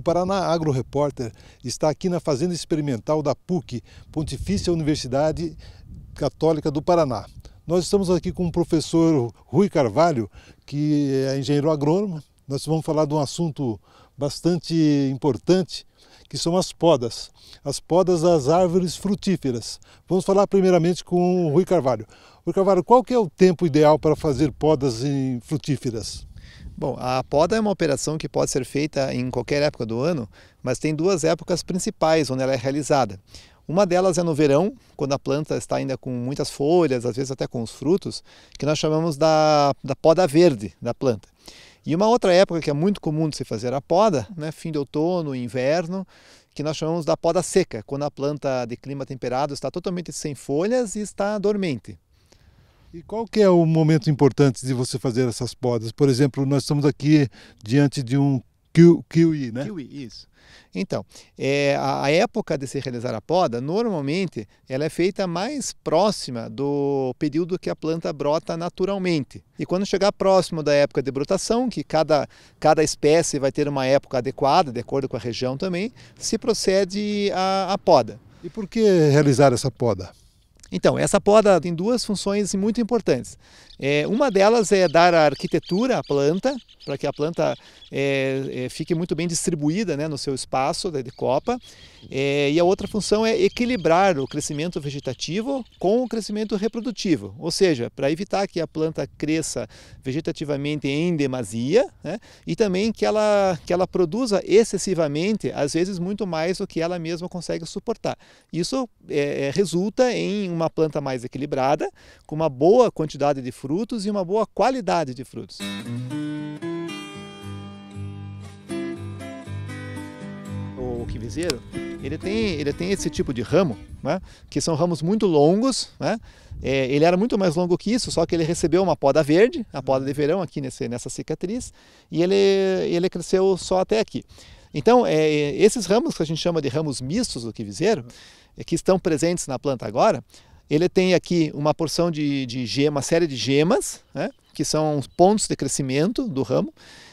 O Paraná Agro Repórter está aqui na Fazenda Experimental da PUC, Pontifícia Universidade Católica do Paraná. Nós estamos aqui com o professor Rui Carvalho, que é engenheiro agrônomo. Nós vamos falar de um assunto bastante importante, que são as podas das árvores frutíferas. Vamos falar primeiramente com o Rui Carvalho. Rui Carvalho, qual que é o tempo ideal para fazer podas frutíferas? Bom, a poda é uma operação que pode ser feita em qualquer época do ano, mas tem duas épocas principais onde ela é realizada. Uma delas é no verão, quando a planta está ainda com muitas folhas, às vezes até com os frutos, que nós chamamos da poda verde da planta. E uma outra época que é muito comum de se fazer a poda, né, fim de outono, inverno, que nós chamamos da poda seca, quando a planta de clima temperado está totalmente sem folhas e está dormente. E qual que é o momento importante de você fazer essas podas? Por exemplo, nós estamos aqui diante de um kiwi, né? Kiwi, isso. Então, a época de se realizar a poda, normalmente, ela é feita mais próxima do período que a planta brota naturalmente. E quando chegar próximo da época de brotação, que cada espécie vai ter uma época adequada, de acordo com a região também, se procede à poda. E por que realizar essa poda? Então, essa poda tem duas funções muito importantes. Uma delas é dar a arquitetura à planta, para que a planta fique muito bem distribuída, né, no seu espaço de copa. E a outra função é equilibrar o crescimento vegetativo com o crescimento reprodutivo. Ou seja, para evitar que a planta cresça vegetativamente em demasia, né, e também que ela produza excessivamente, às vezes muito mais do que ela mesma consegue suportar. Isso resulta em uma planta mais equilibrada, com uma boa quantidade de frutos e uma boa qualidade de frutos. O quiwizeiro, ele tem esse tipo de ramo, né, que são ramos muito longos, né. Ele era muito mais longo que isso, só que ele recebeu uma poda verde, a poda de verão aqui nessa cicatriz, e ele cresceu só até aqui. Então, esses ramos que a gente chama de ramos mistos do quiwizeiro, que estão presentes na planta agora, ele tem aqui uma porção uma série de gemas, né, que são os pontos de crescimento do ramo,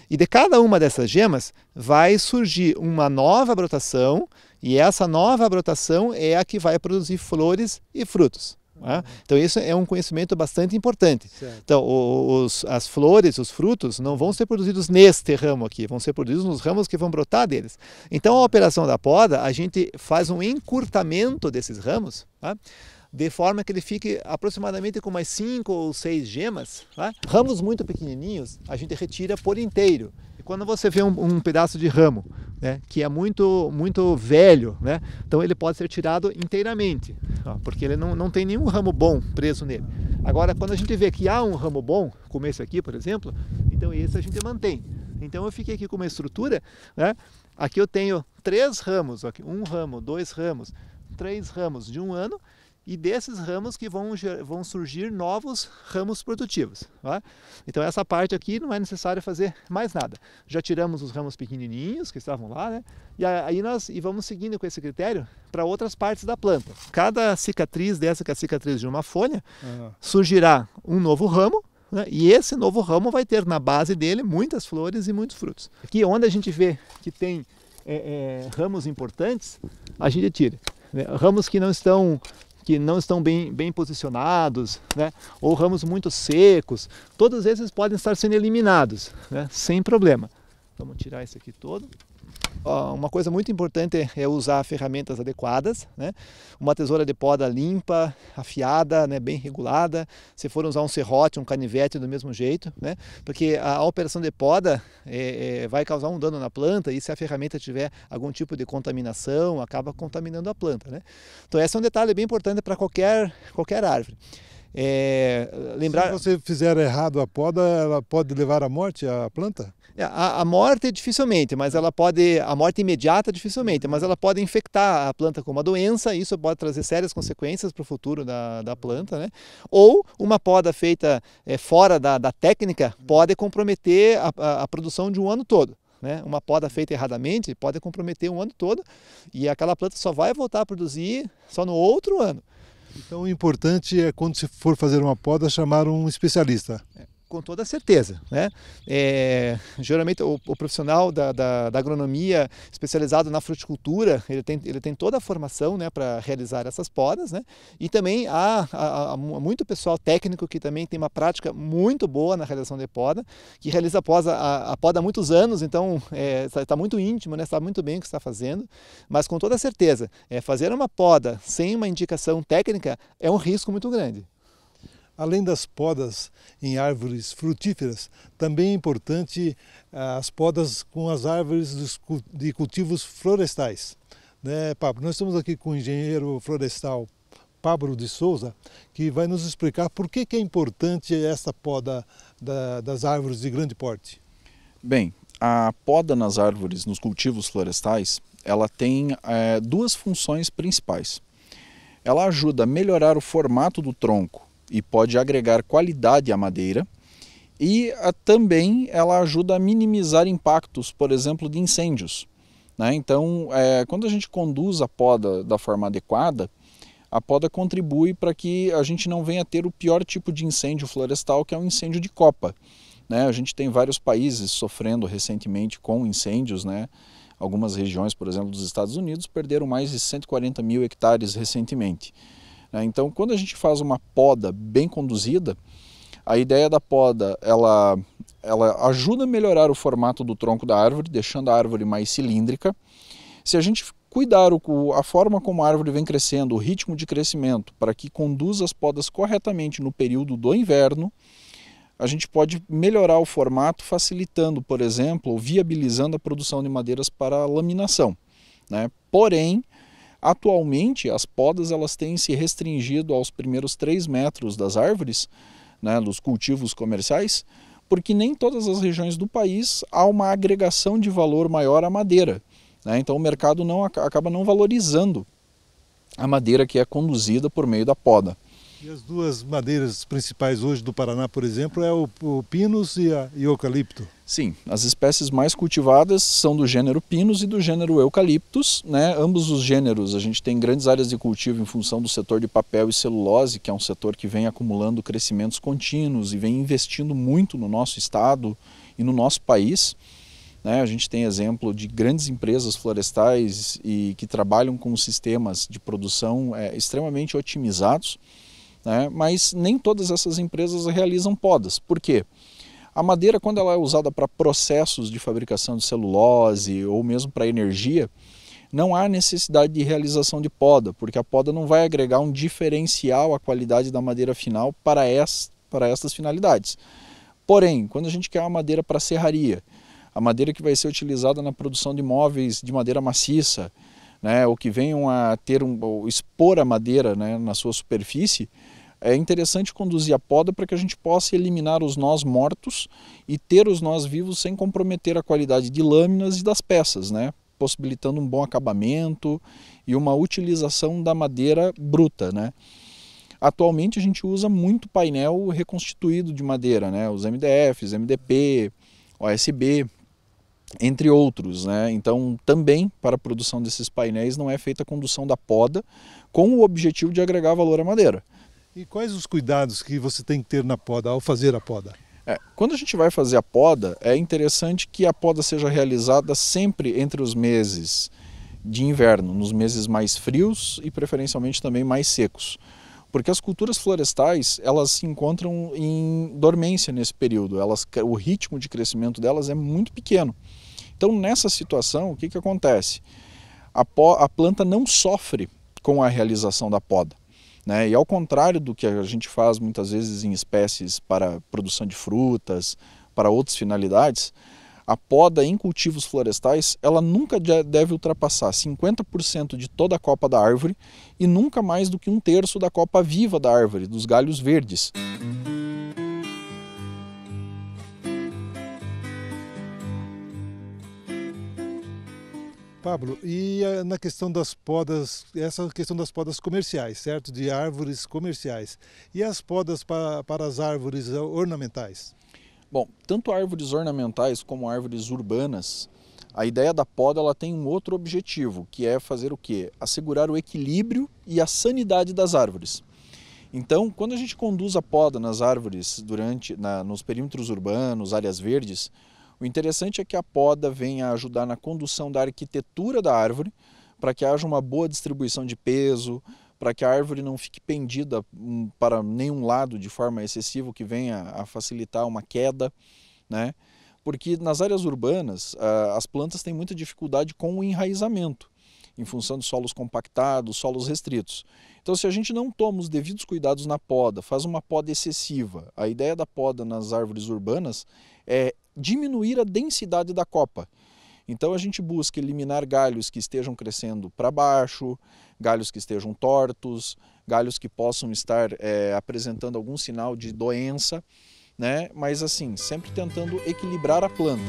e de cada uma dessas gemas vai surgir uma nova brotação, e essa nova brotação é a que vai produzir flores e frutos. Né? Então isso é um conhecimento bastante importante. Certo. Então as flores, os frutos não vão ser produzidos neste ramo aqui, vão ser produzidos nos ramos que vão brotar deles. Então a operação da poda, a gente faz um encurtamento desses ramos, tá? De forma que ele fique aproximadamente com mais 5 ou 6 gemas. Tá? Ramos muito pequenininhos a gente retira por inteiro. E quando você vê um pedaço de ramo, né, que é muito velho, né, então ele pode ser tirado inteiramente, ó, porque ele não tem nenhum ramo bom preso nele. Agora, quando a gente vê que há um ramo bom, como esse aqui, por exemplo, então esse a gente mantém. Então eu fiquei aqui com uma estrutura, né, aqui eu tenho 3 ramos, aqui, 1 ramo, 2 ramos, 3 ramos de 1 ano, e desses ramos que vão surgir novos ramos produtivos. Tá? Então essa parte aqui não é necessário fazer mais nada. Já tiramos os ramos pequenininhos que estavam lá, né? E aí nós vamos seguindo com esse critério para outras partes da planta. Cada cicatriz dessa, que é a cicatriz de uma folha, surgirá um novo ramo, né? E esse novo ramo vai ter na base dele muitas flores e muitos frutos. Aqui onde a gente vê que tem ramos importantes, a gente tira. Né? Ramos que não estão bem posicionados, né? Ou ramos muito secos, todos esses podem estar sendo eliminados, né? Sem problema. Vamos tirar esse aqui todo. Uma coisa muito importante é usar ferramentas adequadas, né? Uma tesoura de poda limpa, afiada, né? Bem regulada. Se for usar um serrote, um canivete, do mesmo jeito, né? Porque a operação de poda vai causar um dano na planta, e se a ferramenta tiver algum tipo de contaminação, acaba contaminando a planta, né? Então esse é um detalhe bem importante para qualquer árvore. Se você fizer errado a poda, ela pode levar à morte a planta? A morte dificilmente, mas a morte imediata dificilmente, mas ela pode infectar a planta com uma doença, e isso pode trazer sérias consequências para o futuro da planta, né? Ou uma poda feita fora da técnica pode comprometer a produção de um ano todo. Né? Uma poda feita erradamente pode comprometer um ano todo, e aquela planta só vai voltar a produzir só no outro ano. Então o importante é, quando se for fazer uma poda, chamar um especialista. Com toda certeza, né? Geralmente o profissional da agronomia especializado na fruticultura, ele tem toda a formação, né, para realizar essas podas, né? E também há muito pessoal técnico que também tem uma prática muito boa na realização de poda, que realiza a poda há muitos anos, então está muito íntimo, né? Sabe muito bem o que está fazendo, mas com toda certeza, fazer uma poda sem uma indicação técnica é um risco muito grande. Além das podas em árvores frutíferas, também é importante as podas com as árvores de cultivos florestais. Né, Pablo? Nós estamos aqui com o engenheiro florestal Pablo de Souza, que vai nos explicar por que é importante essa poda das árvores de grande porte. Bem, a poda nas árvores, nos cultivos florestais, ela tem duas funções principais. Ela ajuda a melhorar o formato do tronco e pode agregar qualidade à madeira, e também ela ajuda a minimizar impactos, por exemplo, de incêndios, né? Então, quando a gente conduz a poda da forma adequada, a poda contribui para que a gente não venha a ter o pior tipo de incêndio florestal, que é um incêndio de copa, né? A gente tem vários países sofrendo recentemente com incêndios, né? Algumas regiões, por exemplo, dos Estados Unidos, perderam mais de 140 mil hectares recentemente. Então, quando a gente faz uma poda bem conduzida, a ideia da poda ela ajuda a melhorar o formato do tronco da árvore, deixando a árvore mais cilíndrica. Se a gente cuidar a forma como a árvore vem crescendo, o ritmo de crescimento, para que conduza as podas corretamente no período do inverno, a gente pode melhorar o formato, facilitando, por exemplo, ou viabilizando a produção de madeiras para laminação, né? Porém, atualmente, as podas elas têm se restringido aos primeiros 3 metros das árvores, né, dos cultivos comerciais, porque nem todas as regiões do país há uma agregação de valor maior à madeira, né? Então o mercado acaba não valorizando a madeira que é conduzida por meio da poda. E as duas madeiras principais hoje do Paraná, por exemplo, é o pinus e o eucalipto. Sim, as espécies mais cultivadas são do gênero Pinus e do gênero Eucaliptus, né? Ambos os gêneros, a gente tem grandes áreas de cultivo em função do setor de papel e celulose, que é um setor que vem acumulando crescimentos contínuos e vem investindo muito no nosso estado e no nosso país, né? A gente tem exemplo de grandes empresas florestais e que trabalham com sistemas de produção extremamente otimizados, né? Mas nem todas essas empresas realizam podas. Por quê? A madeira, quando ela é usada para processos de fabricação de celulose ou mesmo para energia, não há necessidade de realização de poda, porque a poda não vai agregar um diferencial à qualidade da madeira final para estas finalidades. Porém, quando a gente quer uma madeira para serraria, a madeira que vai ser utilizada na produção de móveis de madeira maciça, né, ou que venham a expor a madeira, né, na sua superfície, é interessante conduzir a poda para que a gente possa eliminar os nós mortos e ter os nós vivos sem comprometer a qualidade de lâminas e das peças, né? Possibilitando um bom acabamento e uma utilização da madeira bruta, né? Atualmente a gente usa muito painel reconstituído de madeira, né? Os MDFs, MDP, OSB, entre outros, né? Então também para a produção desses painéis não é feita a condução da poda com o objetivo de agregar valor à madeira. E quais os cuidados que você tem que ter na poda, ao fazer a poda? Quando a gente vai fazer a poda, é interessante que a poda seja realizada sempre entre os meses de inverno, nos meses mais frios e preferencialmente também mais secos. Porque as culturas florestais, elas se encontram em dormência nesse período, o ritmo de crescimento delas é muito pequeno. Então nessa situação, o que acontece? A planta não sofre com a realização da poda, né? E ao contrário do que a gente faz muitas vezes em espécies para produção de frutas, para outras finalidades, a poda em cultivos florestais ela nunca deve ultrapassar 50% de toda a copa da árvore e nunca mais do que 1/3 da copa viva da árvore, dos galhos verdes. Pablo, e na questão das podas, essa questão das podas comerciais, certo? De árvores comerciais. E as podas para as árvores ornamentais? Bom, tanto árvores ornamentais como árvores urbanas, a ideia da poda ela tem um outro objetivo, que é fazer o quê? Assegurar o equilíbrio e a sanidade das árvores. Então, quando a gente conduz a poda nas árvores nos perímetros urbanos, áreas verdes, o interessante é que a poda venha ajudar na condução da arquitetura da árvore, para que haja uma boa distribuição de peso, para que a árvore não fique pendida para nenhum lado de forma excessiva, que venha a facilitar uma queda, né? Porque nas áreas urbanas as plantas têm muita dificuldade com o enraizamento, em função de solos compactados, solos restritos. Então, se a gente não toma os devidos cuidados na poda, faz uma poda excessiva, a ideia da poda nas árvores urbanas é diminuir a densidade da copa. Então a gente busca eliminar galhos que estejam crescendo para baixo, galhos que estejam tortos, galhos que possam estar apresentando algum sinal de doença, né? Mas assim, sempre tentando equilibrar a planta.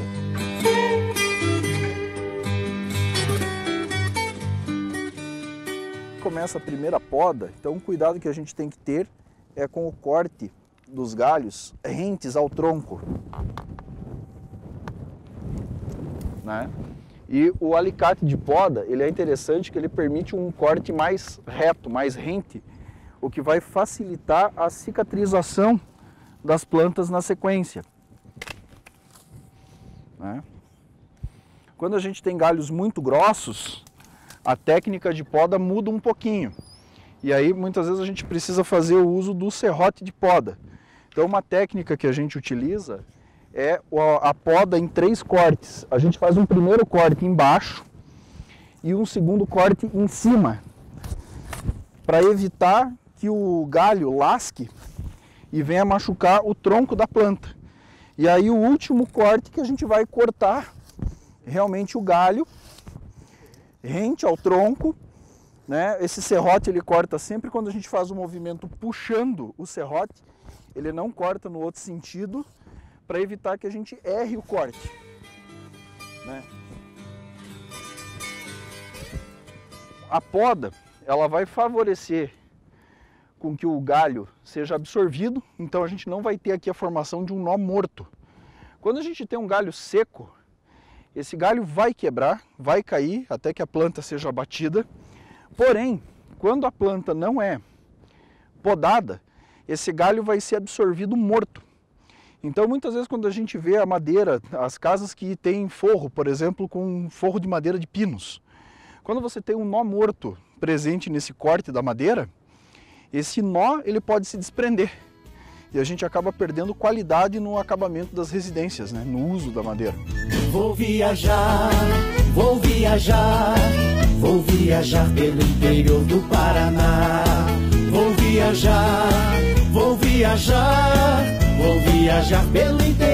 Começa a primeira poda, então o cuidado que a gente tem que ter é com o corte dos galhos rentes ao tronco. Né? E o alicate de poda, ele é interessante que ele permite um corte mais reto, mais rente, o que vai facilitar a cicatrização das plantas na sequência. Né? Quando a gente tem galhos muito grossos, a técnica de poda muda um pouquinho. E aí muitas vezes a gente precisa fazer o uso do serrote de poda. Então uma técnica que a gente utiliza é a poda em 3 cortes. A gente faz um primeiro corte embaixo e um segundo corte em cima, para evitar que o galho lasque e venha machucar o tronco da planta. E aí o último corte que a gente vai cortar realmente o galho rente ao tronco, né? Esse serrote ele corta sempre quando a gente faz o movimento puxando o serrote, ele não corta no outro sentido, para evitar que a gente erre o corte. Né? A poda, ela vai favorecer com que o galho seja absorvido, então a gente não vai ter aqui a formação de um nó morto. Quando a gente tem um galho seco, esse galho vai quebrar, vai cair até que a planta seja abatida. Porém, quando a planta não é podada, esse galho vai ser absorvido morto. Então, muitas vezes, quando a gente vê a madeira, as casas que têm forro, por exemplo, com forro de madeira de pinos, quando você tem um nó morto presente nesse corte da madeira, esse nó ele pode se desprender e a gente acaba perdendo qualidade no acabamento das residências, né, no uso da madeira. Vou viajar, vou viajar, vou viajar pelo interior do Paraná. Vou viajar, vou viajar, vou viajar pelo interior.